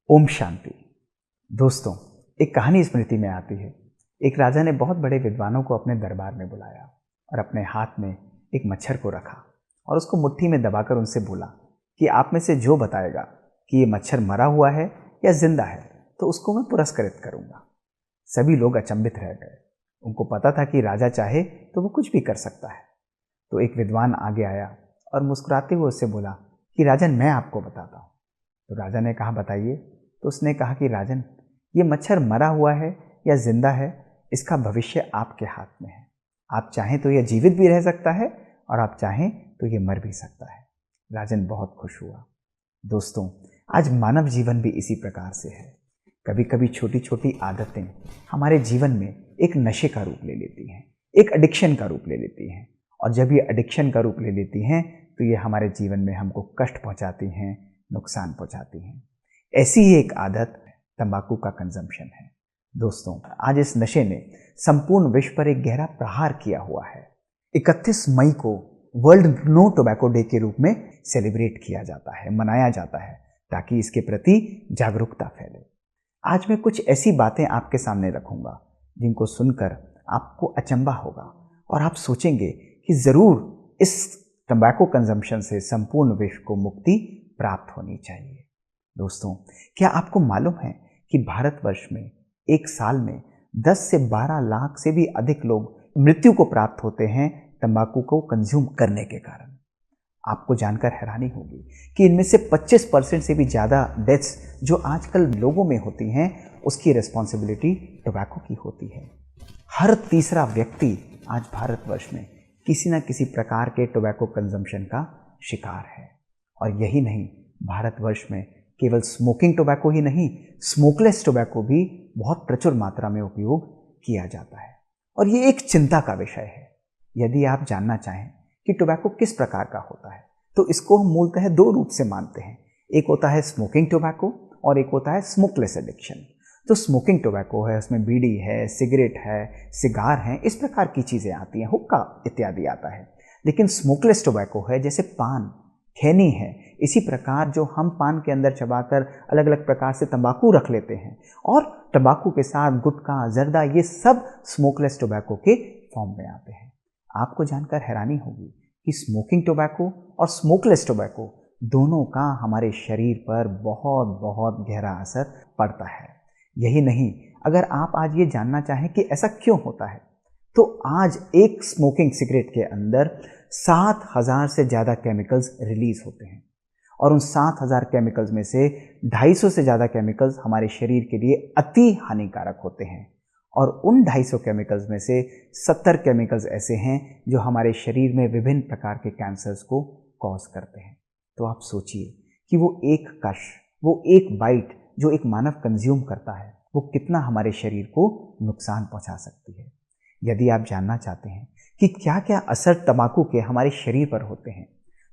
ओम शांति। दोस्तों, एक कहानी स्मृति में आती है। एक राजा ने बहुत बड़े विद्वानों को अपने दरबार में बुलाया और अपने हाथ में एक मच्छर को रखा और उसको मुट्ठी में दबाकर उनसे बोला कि आप में से जो बताएगा कि ये मच्छर मरा हुआ है या जिंदा है तो उसको मैं पुरस्कृत करूंगा। सभी लोग अचंभित रह गए। उनको पता था कि राजा चाहे तो वो कुछ भी कर सकता है। तो एक विद्वान आगे आया और मुस्कुराते हुए उससे बोला कि राजन, मैं आपको बताता हूँ। तो राजा ने कहा, बताइए। तो उसने कहा कि राजन, ये मच्छर मरा हुआ है या जिंदा है, इसका भविष्य आपके हाथ में है। आप चाहें तो यह जीवित भी रह सकता है और आप चाहें तो ये मर भी सकता है। राजन बहुत खुश हुआ। दोस्तों, आज मानव जीवन भी इसी प्रकार से है। कभी कभी छोटी छोटी आदतें हमारे जीवन में एक नशे का रूप ले लेती हैं, एक एडिक्शन का रूप ले लेती हैं। और जब ये एडिक्शन का रूप ले लेती हैं तो ये हमारे जीवन में हमको कष्ट पहुंचाती हैं, नुकसान पहुंचाती हैं। ऐसी ही एक आदत तंबाकू का कंजम्पशन है। दोस्तों, आज इस नशे ने संपूर्ण विश्व पर एक गहरा प्रहार किया हुआ है। 31 मई को वर्ल्ड नो टोबैको डे के रूप में सेलिब्रेट किया जाता है, मनाया जाता है, ताकि इसके प्रति जागरूकता फैले। आज मैं कुछ ऐसी बातें आपके सामने रखूंगा जिनको सुनकर आपको अचंभा होगा और आप सोचेंगे कि जरूर इस तंबाकू कंजम्पशन से संपूर्ण विश्व को मुक्ति प्राप्त होनी चाहिए। दोस्तों, क्या आपको मालूम है कि भारतवर्ष में एक साल में 10 से 12 लाख से भी अधिक लोग मृत्यु को प्राप्त होते हैं तंबाकू को कंज्यूम करने के कारण। आपको जानकर हैरानी होगी कि इनमें से 25% से भी ज़्यादा डेथ्स जो आजकल लोगों में होती हैं उसकी रिस्पॉन्सिबिलिटी टोबैको की होती है। हर तीसरा व्यक्ति आज भारतवर्ष में किसी न किसी प्रकार के टोबैको कंजम्पशन का शिकार है। और यही नहीं, भारतवर्ष में केवल स्मोकिंग टोबैको ही नहीं, स्मोकलेस टोबैको भी बहुत प्रचुर मात्रा में उपयोग किया जाता है। और ये एक चिंता का विषय है। यदि आप जानना चाहें कि टोबैको किस प्रकार का होता है तो इसको हम मूलतः दो रूप से मानते हैं। एक होता है स्मोकिंग टोबैको और एक होता है स्मोकलेस एडिक्शन। तो स्मोकिंग टोबैको है, उसमें बीड़ी है, सिगरेट है, सिगार है, इस प्रकार की चीज़ें आती हैं, हुक्का इत्यादि आता है। लेकिन स्मोकलेस टोबैको है, जैसे पान, खैनी है, इसी प्रकार जो हम पान के अंदर चबाकर अलग अलग प्रकार से तंबाकू रख लेते हैं और तंबाकू के साथ गुटखा, जर्दा, ये सब स्मोकलेस टोबैको के फॉर्म में आते हैं। आपको जानकर हैरानी होगी कि स्मोकिंग टोबैको और स्मोकलेस टोबैको दोनों का हमारे शरीर पर बहुत बहुत गहरा असर पड़ता है। यही नहीं, अगर आप आज ये जानना चाहें कि ऐसा क्यों होता है तो आज एक स्मोकिंग सिगरेट के अंदर 7,000 से ज़्यादा केमिकल्स रिलीज होते हैं और उन 7,000 केमिकल्स में से 250 से ज़्यादा केमिकल्स हमारे शरीर के लिए अति हानिकारक होते हैं। और उन 250 केमिकल्स में से 70 केमिकल्स ऐसे हैं जो हमारे शरीर में विभिन्न प्रकार के कैंसर्स को कॉज करते हैं। तो आप सोचिए कि वो एक कश, वो एक बाइट जो एक मानव कंज्यूम करता है वो कितना हमारे शरीर को नुकसान पहुंचा सकती है। यदि आप जानना चाहते हैं कि क्या क्या असर तंबाकू के हमारे शरीर पर होते हैं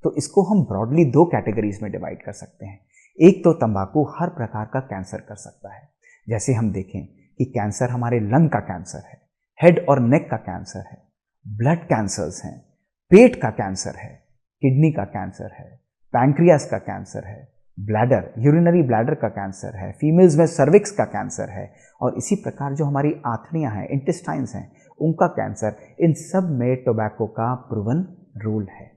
तो इसको हम ब्रॉडली दो कैटेगरीज में डिवाइड कर सकते हैं। एक तो तंबाकू हर प्रकार का कैंसर कर सकता है। जैसे हम देखें कि कैंसर हमारे लंग का कैंसर है, हेड और नेक का कैंसर है, ब्लड कैंसर्स हैं, पेट का कैंसर है, किडनी का कैंसर है, पैंक्रियास का कैंसर है, ब्लैडर, यूरिनरी ब्लैडर का कैंसर है, फीमेल्स में सर्विक्स का कैंसर है, और इसी प्रकार जो हमारी आंतड़ियां हैं, इंटेस्टाइन्स हैं, उनका कैंसर, इन सब में टोबैको का प्रूवन रोल है।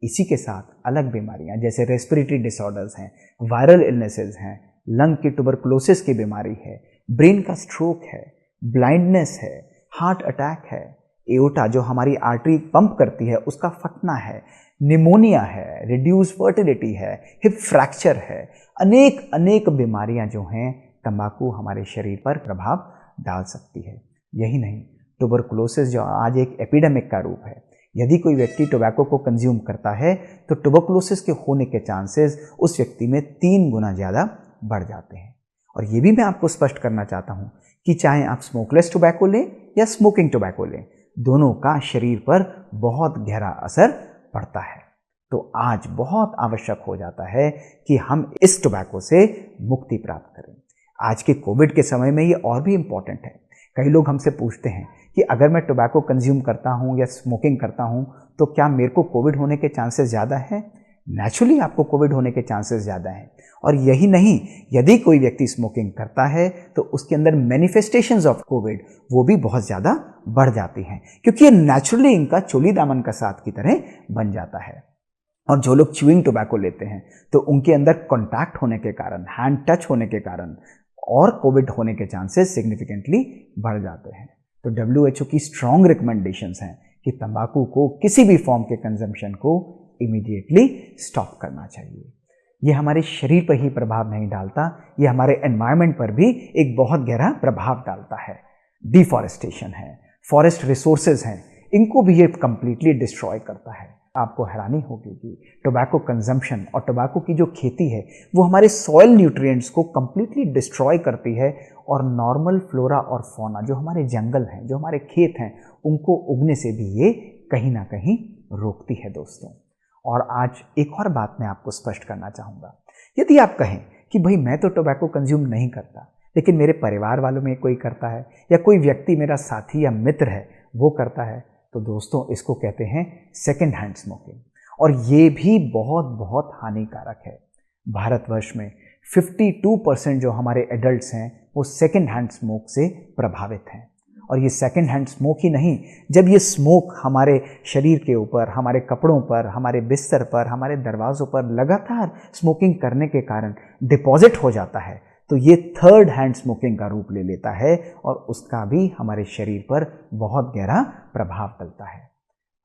इसी के साथ अलग बीमारियां जैसे रेस्पिरेटरी डिसऑर्डर्स हैं, वायरल इलनेसेस हैं, लंग की ट्यूबरकुलोसिस की बीमारी है, ब्रेन का स्ट्रोक है, ब्लाइंडनेस है, हार्ट अटैक है, एओर्टा जो हमारी आर्टरी पंप करती है उसका फटना है, निमोनिया है, रिड्यूस फर्टिलिटी है, हिप फ्रैक्चर है, अनेक अनेक बीमारियां जो हैं तंबाकू हमारे शरीर पर प्रभाव डाल सकती है। यही नहीं, ट्यूबरकुलोसिस जो आज एक एपिडेमिक का रूप है, यदि कोई व्यक्ति टोबैको को कंज्यूम करता है तो ट्यूबरकुलोसिस के होने के चांसेस उस व्यक्ति में 3 गुना ज़्यादा बढ़ जाते हैं। और ये भी मैं आपको स्पष्ट करना चाहता हूँ कि चाहे आप स्मोकलेस टोबैको लें या स्मोकिंग टोबैको लें, दोनों का शरीर पर बहुत गहरा असर पड़ता है। तो आज बहुत आवश्यक हो जाता है कि हम इस टोबैको से मुक्ति प्राप्त करें। आज के कोविड के समय में ये और भी इम्पॉर्टेंट है। कई लोग हमसे पूछते हैं कि अगर मैं टोबैको कंज्यूम करता हूँ या स्मोकिंग करता हूँ तो क्या मेरे को कोविड होने के चांसेस ज़्यादा हैं? नेचुरली आपको कोविड होने के चांसेस ज़्यादा हैं। और यही नहीं, यदि कोई व्यक्ति स्मोकिंग करता है तो उसके अंदर मैनिफेस्टेशंस ऑफ कोविड वो भी बहुत ज़्यादा बढ़ जाती हैं, क्योंकि ये नेचुरली इनका चोली दामन का साथ की तरह बन जाता है। और जो लोग च्यूइंग टोबैको लेते हैं तो उनके अंदर कॉन्टैक्ट होने के कारण, हैंड टच होने के कारण और कोविड होने के चांसेस सिग्निफिकेंटली बढ़ जाते हैं। तो WHO की स्ट्रॉन्ग रिकमेंडेशंस हैं कि तंबाकू को किसी भी फॉर्म के कंजम्पशन को इमीडिएटली स्टॉप करना चाहिए। ये हमारे शरीर पर ही प्रभाव नहीं डालता, ये हमारे एनवायरनमेंट पर भी एक बहुत गहरा प्रभाव डालता है। डिफॉरेस्टेशन है, फॉरेस्ट रिसोर्सेज हैं, इनको भी ये कंप्लीटली डिस्ट्रॉय करता है। आपको हैरानी होगी कि टोबैको कंजम्पशन और टोबैको की जो खेती है वो हमारे सॉइल न्यूट्रिएंट्स को कंप्लीटली डिस्ट्रॉय करती है और नॉर्मल फ्लोरा और फौना, जो हमारे जंगल हैं, जो हमारे खेत हैं, उनको उगने से भी ये कहीं ना कहीं रोकती है दोस्तों। और आज एक और बात मैं आपको स्पष्ट करना चाहूँगा। यदि आप कहें कि भाई मैं तो टोबैको कंज्यूम नहीं करता, लेकिन मेरे परिवार वालों में कोई करता है या कोई व्यक्ति मेरा साथी या मित्र है वो करता है, तो दोस्तों इसको कहते हैं सेकेंड हैंड स्मोकिंग, और ये भी बहुत बहुत हानिकारक है। भारतवर्ष में 52% जो हमारे एडल्ट्स हैं वो सेकेंड हैंड स्मोक से प्रभावित हैं। और ये सेकेंड हैंड स्मोक ही नहीं, जब ये स्मोक हमारे शरीर के ऊपर, हमारे कपड़ों पर, हमारे बिस्तर पर, हमारे दरवाज़ों पर लगातार स्मोकिंग करने के कारण डिपॉजिट हो जाता है, तो ये थर्ड हैंड स्मोकिंग का रूप ले लेता है और उसका भी हमारे शरीर पर बहुत गहरा प्रभाव पड़ता है।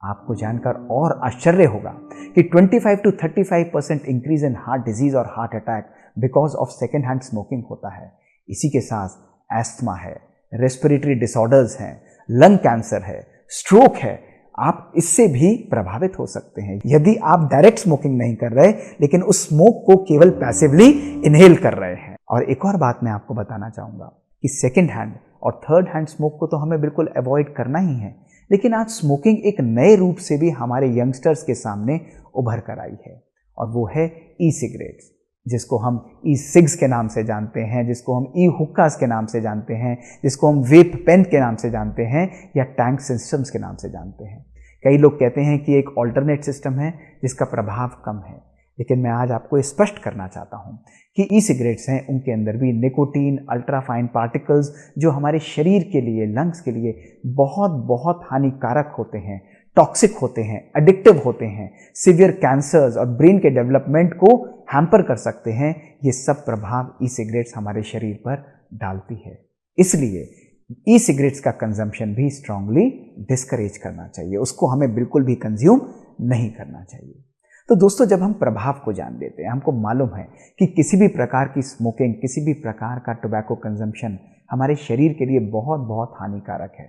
आपको जानकर और आश्चर्य होगा कि 25 to 35% increase in heart disease और heart attack because of second hand smoking होता है। इसी के साथ एस्थमा है, रेस्पिरेटरी डिसऑर्डर्स हैं, लंग कैंसर है, स्ट्रोक है, आप इससे भी प्रभावित हो सकते हैं यदि आप डायरेक्ट स्मोकिंग नहीं कर रहे लेकिन उस स्मोक को केवल पैसिवली इनहेल कर रहे हैं। और एक और बात मैं आपको बताना चाहूँगा कि सेकेंड हैंड और थर्ड हैंड स्मोक को तो हमें बिल्कुल अवॉइड करना ही है, लेकिन आज स्मोकिंग एक नए रूप से भी हमारे यंगस्टर्स के सामने उभर कर आई है, और वो है ई सिगरेट्स, जिसको हम ई सिग्स के नाम से जानते हैं, जिसको हम ई हुक्कास के नाम से जानते हैं, जिसको हम वेप पेन के नाम से जानते हैं या टैंक सिस्टम्स के नाम से जानते हैं। कई लोग कहते हैं कि एक ऑल्टरनेट सिस्टम है जिसका प्रभाव कम है, लेकिन मैं आज आपको स्पष्ट करना चाहता हूं कि ई सिगरेट्स हैं, उनके अंदर भी निकोटीन, अल्ट्राफाइन पार्टिकल्स जो हमारे शरीर के लिए, लंग्स के लिए बहुत बहुत हानिकारक होते हैं, टॉक्सिक होते हैं, एडिक्टिव होते हैं, सीवियर कैंसर्स और ब्रेन के डेवलपमेंट को हैम्पर कर सकते हैं। ये सब प्रभाव ई सिगरेट्स हमारे शरीर पर डालती है। इसलिए ई सिगरेट्स का कंजम्पशन भी स्ट्रांगली डिस्करेज करना चाहिए, उसको हमें बिल्कुल भी कंज्यूम नहीं करना चाहिए। तो दोस्तों, जब हम प्रभाव को जान लेते हैं, हमको मालूम है कि किसी भी प्रकार की स्मोकिंग, किसी भी प्रकार का टोबैको कंजम्पशन हमारे शरीर के लिए बहुत बहुत हानिकारक है,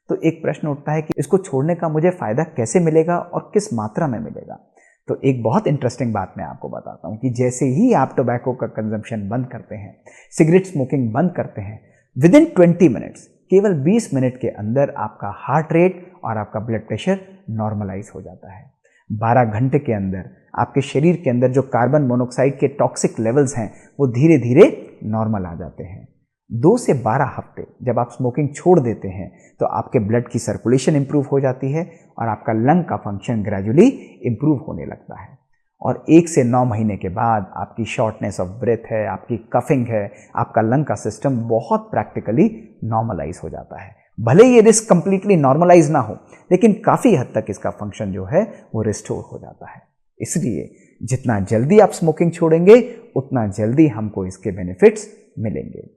तो एक प्रश्न उठता है कि इसको छोड़ने का मुझे फ़ायदा कैसे मिलेगा और किस मात्रा में मिलेगा। तो एक बहुत इंटरेस्टिंग बात मैं आपको बताता हूँ कि जैसे ही आप टोबैको का कंजम्पशन बंद करते हैं, सिगरेट स्मोकिंग बंद करते हैं, विद इन 20 मिनट्स, केवल 20 मिनट के अंदर आपका हार्ट रेट और आपका ब्लड प्रेशर नॉर्मलाइज हो जाता है। 12 घंटे के अंदर आपके शरीर के अंदर जो कार्बन मोनोऑक्साइड के टॉक्सिक लेवल्स हैं वो धीरे धीरे नॉर्मल आ जाते हैं। 2 से 12 हफ्ते जब आप स्मोकिंग छोड़ देते हैं तो आपके ब्लड की सर्कुलेशन इंप्रूव हो जाती है और आपका लंग का फंक्शन ग्रेजुअली इंप्रूव होने लगता है। और 1 से 9 महीने के बाद आपकी शॉर्टनेस ऑफ ब्रेथ है, आपकी कफिंग है, आपका लंग का सिस्टम बहुत प्रैक्टिकली नॉर्मलाइज हो जाता है। भले ये रिस्क कंप्लीटली नॉर्मलाइज ना हो, लेकिन काफ़ी हद तक इसका फंक्शन जो है वो रिस्टोर हो जाता है। इसलिए जितना जल्दी आप स्मोकिंग छोड़ेंगे उतना जल्दी हमको इसके बेनिफिट्स मिलेंगे।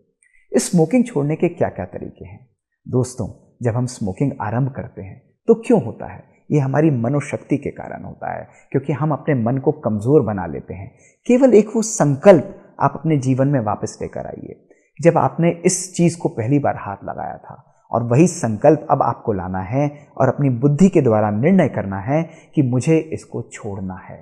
इस स्मोकिंग छोड़ने के क्या क्या तरीके हैं? दोस्तों, जब हम स्मोकिंग आरंभ करते हैं तो क्यों होता है? ये हमारी मनोशक्ति के कारण होता है, क्योंकि हम अपने मन को कमज़ोर बना लेते हैं। केवल एक वो संकल्प आप अपने जीवन में वापस लेकर आइए, जब आपने इस चीज़ को पहली बार हाथ लगाया था, और वही संकल्प अब आपको लाना है और अपनी बुद्धि के द्वारा निर्णय करना है कि मुझे इसको छोड़ना है।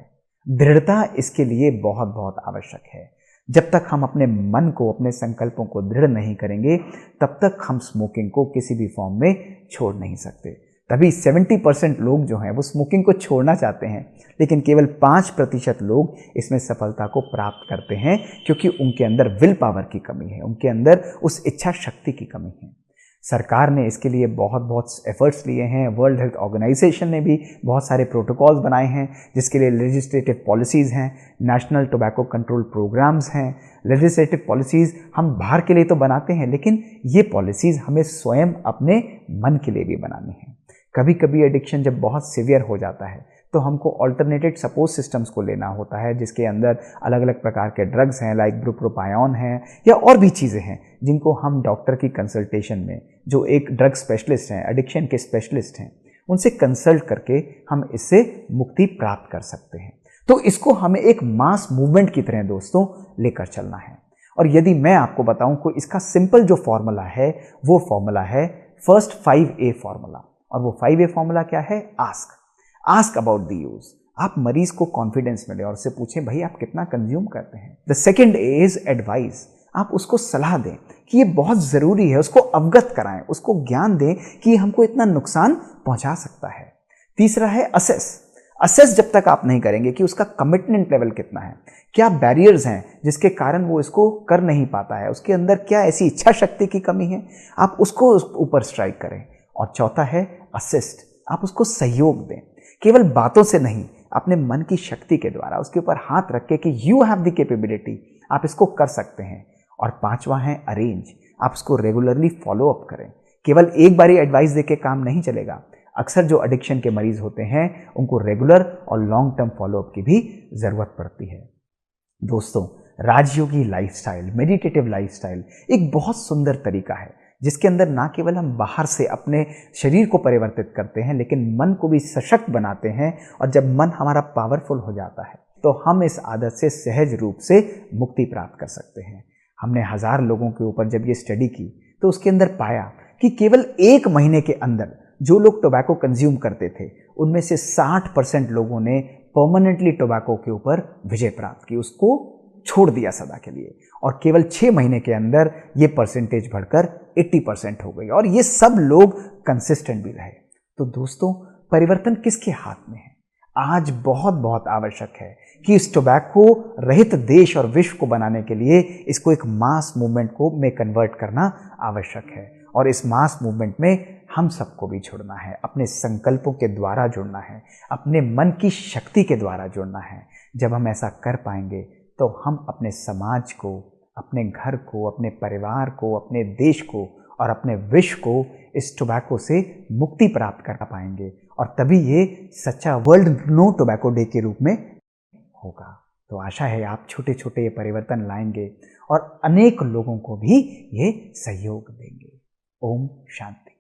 दृढ़ता इसके लिए बहुत बहुत आवश्यक है। जब तक हम अपने मन को, अपने संकल्पों को दृढ़ नहीं करेंगे, तब तक हम स्मोकिंग को किसी भी फॉर्म में छोड़ नहीं सकते। तभी 70% लोग जो हैं वो स्मोकिंग को छोड़ना चाहते हैं, लेकिन केवल 5% लोग इसमें सफलता को प्राप्त करते हैं, क्योंकि उनके अंदर विल पावर की कमी है, उनके अंदर उस इच्छा शक्ति की कमी है। सरकार ने इसके लिए बहुत बहुत एफर्ट्स लिए हैं। वर्ल्ड हेल्थ ऑर्गेनाइजेशन ने भी बहुत सारे प्रोटोकॉल्स बनाए हैं, जिसके लिए लेजिस्लेटिव पॉलिसीज़ हैं, नेशनल टोबैको कंट्रोल प्रोग्राम्स हैं। लेजिस्लेटिव पॉलिसीज़ हम बाहर के लिए तो बनाते हैं, लेकिन ये पॉलिसीज़ हमें स्वयं अपने मन के लिए भी बनानी है। कभी कभी एडिक्शन जब बहुत सीवियर हो जाता है तो हमको ऑल्टरनेटेड सपोर्ट सिस्टम्स को लेना होता है, जिसके अंदर अलग अलग प्रकार के ड्रग्स हैं, लाइक ब्रुप्रोपायोन हैं या और भी चीज़ें हैं, जिनको हम डॉक्टर की कंसल्टेशन में, जो एक ड्रग स्पेशलिस्ट हैं, एडिक्शन के स्पेशलिस्ट हैं, उनसे कंसल्ट करके हम इससे मुक्ति प्राप्त कर सकते हैं। तो इसको हमें एक मास मूवमेंट की तरह दोस्तों लेकर चलना है। और यदि मैं आपको बताऊं को इसका सिंपल जो फॉर्मूला है, वो फॉर्मूला है फर्स्ट 5A फॉर्मूला। और वो 5A फॉर्मूला क्या है? Ask about the use. आप मरीज को कॉन्फिडेंस मिले और उससे पूछें भाई आप कितना कंज्यूम करते हैं। The second A is advice. आप उसको सलाह दें कि ये बहुत ज़रूरी है, उसको अवगत कराएं, उसको ज्ञान दें कि हमको इतना नुकसान पहुंचा सकता है। तीसरा है असेस जब तक आप नहीं करेंगे कि उसका कमिटमेंट लेवल कितना है, क्या बैरियर्स हैं जिसके कारण वो इसको कर नहीं पाता है, उसके अंदर क्या ऐसी इच्छा शक्ति की कमी है, आप उसको ऊपर स्ट्राइक करें। और चौथा है असिस्ट। आप उसको सहयोग दें, केवल बातों से नहीं, अपने मन की शक्ति के द्वारा उसके ऊपर हाथ रख के कि यू हैव द कैपेबिलिटी, आप इसको कर सकते हैं। और पांचवा है अरेंज। आप उसको रेगुलरली फॉलो अप करें। केवल एक बारी एडवाइस देके काम नहीं चलेगा। अक्सर जो एडिक्शन के मरीज होते हैं उनको रेगुलर और लॉन्ग टर्म फॉलोअप की भी ज़रूरत पड़ती है। दोस्तों, राजयोगी लाइफस्टाइल, मेडिटेटिव लाइफस्टाइल एक बहुत सुंदर तरीका है, जिसके अंदर ना केवल हम बाहर से अपने शरीर को परिवर्तित करते हैं, लेकिन मन को भी सशक्त बनाते हैं। और जब मन हमारा पावरफुल हो जाता है तो हम इस आदत से सहज रूप से मुक्ति प्राप्त कर सकते हैं। हमने 1000 लोगों के ऊपर जब ये स्टडी की तो उसके अंदर पाया कि केवल 1 महीने के अंदर जो लोग टोबैको कंज्यूम करते थे, उनमें से 60% लोगों ने परमानेंटली टोबैको के ऊपर विजय प्राप्त की, उसको छोड़ दिया सदा के लिए। और केवल 6 महीने के अंदर ये परसेंटेज बढ़कर 80% हो गई, और ये सब लोग कंसिस्टेंट भी रहे। तो दोस्तों, परिवर्तन किसके हाथ में है? आज बहुत बहुत आवश्यक है कि इस टोबैको रहित देश और विश्व को बनाने के लिए इसको एक मास मूवमेंट को में कन्वर्ट करना आवश्यक है। और इस मास मूवमेंट में हम सबको भी जुड़ना है, अपने संकल्पों के द्वारा जुड़ना है, अपने मन की शक्ति के द्वारा जुड़ना है। जब हम ऐसा कर पाएंगे तो हम अपने समाज को, अपने घर को, अपने परिवार को, अपने देश को और अपने विश्व को इस टोबैको से मुक्ति प्राप्त कर पाएंगे। और तभी ये सच्चा वर्ल्ड नो टोबैको डे के रूप में होगा। तो आशा है आप छोटे छोटे ये परिवर्तन लाएंगे और अनेक लोगों को भी ये सहयोग देंगे। ओम शांति।